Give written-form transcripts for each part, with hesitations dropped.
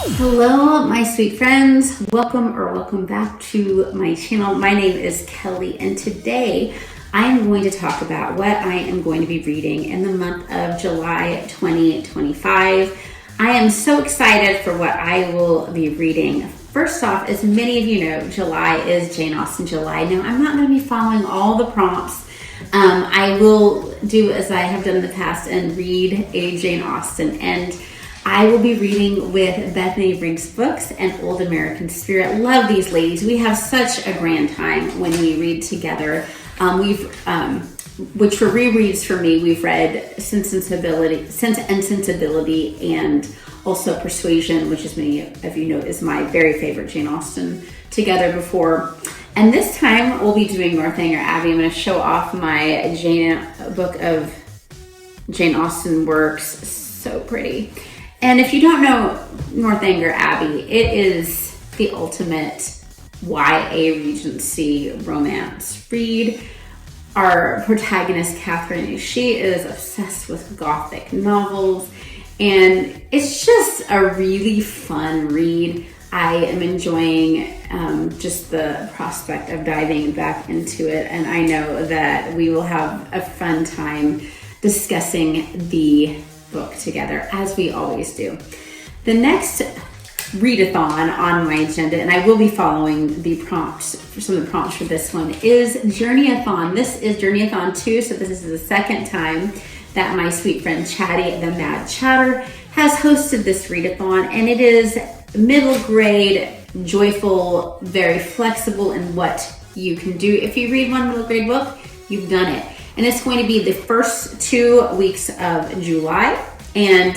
Hello, my sweet friends. Welcome back to my channel. My name is Kelly, and today I am going to talk about what I am going to be reading in the month of July 2025. I am so excited for what I will be reading. First off, as many of you know, July is Jane Austen July. Now, I'm not going to be following all the prompts. I will do as I have done in the past and read a Jane Austen, and I will be reading with Bethany Brink's books and Old American Spirit. Love these ladies. We have such a grand time when we read together. Which for rereads for me, we've read Sense and Sensibility, and also Persuasion, which as many of you know is my very favorite Jane Austen, together before. And this time we'll be doing Northanger Abbey. I'm going to show off my book of Jane Austen works. So pretty. And if you don't know Northanger Abbey, it is the ultimate YA Regency romance read. Our protagonist, Catherine, she is obsessed with Gothic novels, and it's just a really fun read. I am enjoying just the prospect of diving back into it, and I know that we will have a fun time discussing the book together, as we always do. The next readathon on my agenda, and I will be following the prompts, some of the prompts for this one, is Journeyathon. This is Journeyathon II, so this is the second time that my sweet friend Chatty, the Mad Chatter, has hosted this readathon, and it is middle grade, joyful, very flexible in what you can do. If you read one middle grade book, you've done it. And it's going to be the first 2 weeks of July. And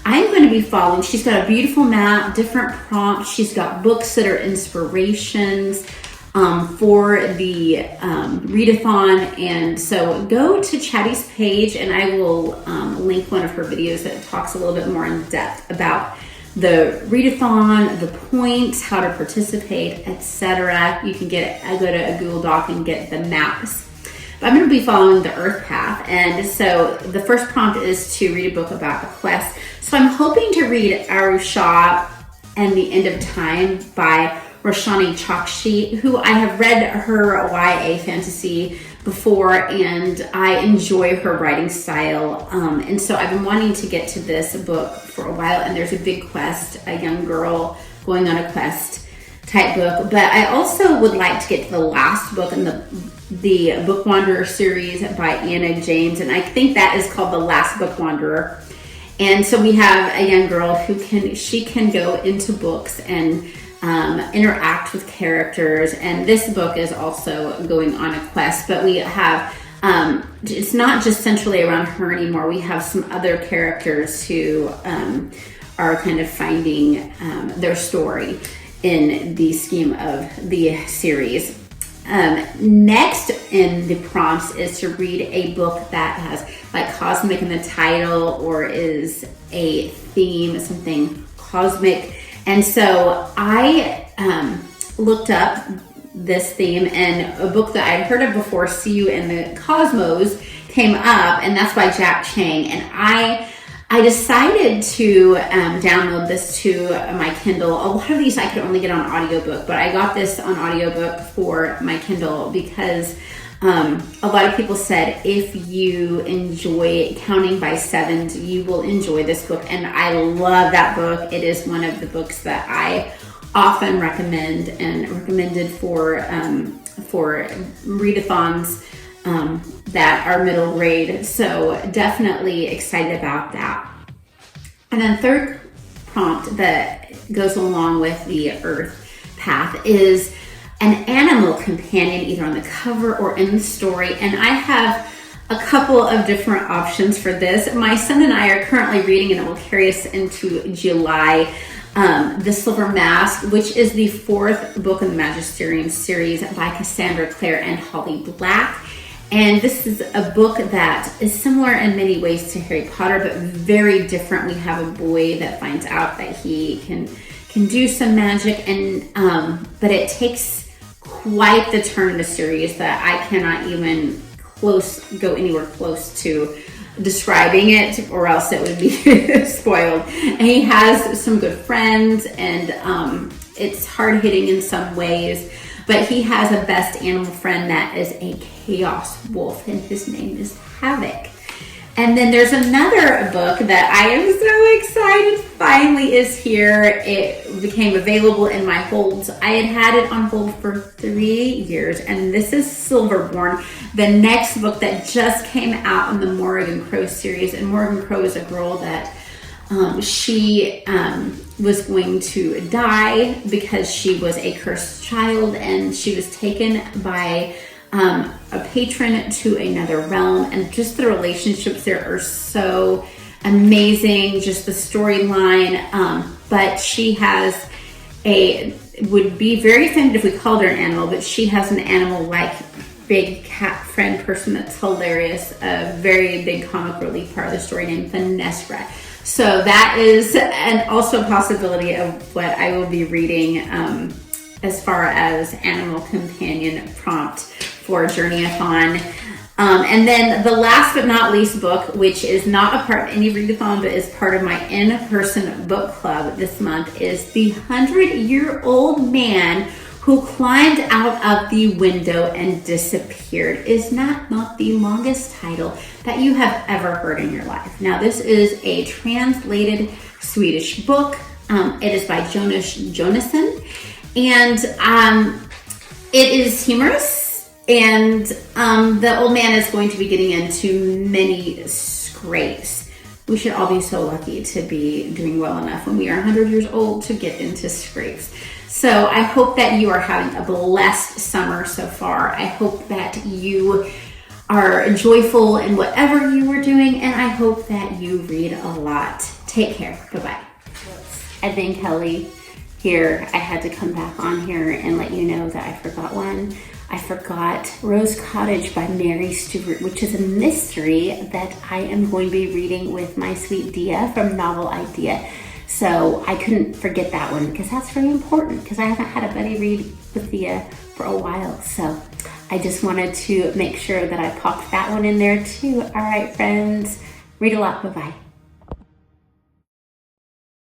I'm going to be following, she's got a beautiful map, different prompts. She's got books that are inspirations for the readathon. And so go to Chatty's page, and I will link one of her videos that talks a little bit more in depth about the readathon, the points, how to participate, etc. You can go to a Google Doc and get the maps. I'm going to be following the Earth Path, and so the first prompt is to read a book about a quest. So I'm hoping to read Shah and the End of Time by Roshani Chokshi, who I have read her YA fantasy before, and I enjoy her writing style. And so I've been wanting to get to this book for a while, and there's a big quest, a young girl going on a quest type book. But I also would like to get to the last book in the BookWanderer series by Anna James, and I think that is called The Last BookWanderer. And so we have a young girl who can go into books and interact with characters, and this book is also going on a quest, but we have it's not just centrally around her anymore. We have some other characters who are kind of finding their story in the scheme of the series. Next in the prompts is to read a book that has like cosmic in the title, or is a theme, something cosmic. And so I looked up this theme, and a book that I'd heard of before, See You in the Cosmos, came up, and that's by Cheng. And I decided to download this to my Kindle. A lot of these I could only get on audiobook, but I got this on audiobook for my Kindle because a lot of people said if you enjoy counting by sevens, you will enjoy this book. And I love that book. It is one of the books that I often recommend and recommended for readathons that are middle grade. So definitely excited about that. And then third prompt that goes along with the Earth Path is an animal companion, either on the cover or in the story. And I have a couple of different options for this. My son and I are currently reading, and it will carry us into July, The Silver Mask, which is the fourth book in the Magisterium series by Cassandra, Clare, and Holly Black. And this is a book that is similar in many ways to Harry Potter, but very different. We have a boy that finds out that he can do some magic, and but it takes quite the turn in the series that I cannot even go anywhere close to describing it, or else it would be spoiled. And he has some good friends, and it's hard-hitting in some ways, but he has a best animal friend that is a chaos wolf, and his name is Havoc. And then there's another book that I am so excited finally is here. It became available in my holds. I had it on hold for 3 years, and this is Silverborn, the next book that just came out in the Morrigan Crow series. And Morrigan Crow is a girl that she was going to die because she was a cursed child, and she was taken by a patron to another realm, and just the relationships there are so amazing, just the storyline. But she has it would be very offended if we called her an animal, but she has an animal-like big cat friend person that's hilarious, a very big comic relief part of the story named Vanessa. So that is also a possibility of what I will be reading as far as animal companion prompt for Journeyathon. And then the last but not least book, which is not a part of any readathon, but is part of my in-person book club this month, is The 100-Year-Old Man Who Climbed Out of the Window and Disappeared. Is not the longest title that you have ever heard in your life. Now, this is a translated Swedish book. It is by Jonasson, and it is humorous. And the old man is going to be getting into many scrapes. We should all be so lucky to be doing well enough when we are 100 years old to get into scrapes. So I hope that you are having a blessed summer so far. I hope that you are joyful in whatever you are doing, and I hope that you read a lot. Take care. Bye-bye. I've been Kelly here. I had to come back on here and let you know that I forgot one. I forgot Rose Cottage by Mary Stewart, which is a mystery that I am going to be reading with my sweet Dia from Novel Idea. So I couldn't forget that one because that's very important, because I haven't had a buddy read with Dia for a while. So I just wanted to make sure that I popped that one in there too. All right, friends, read a lot. Bye-bye.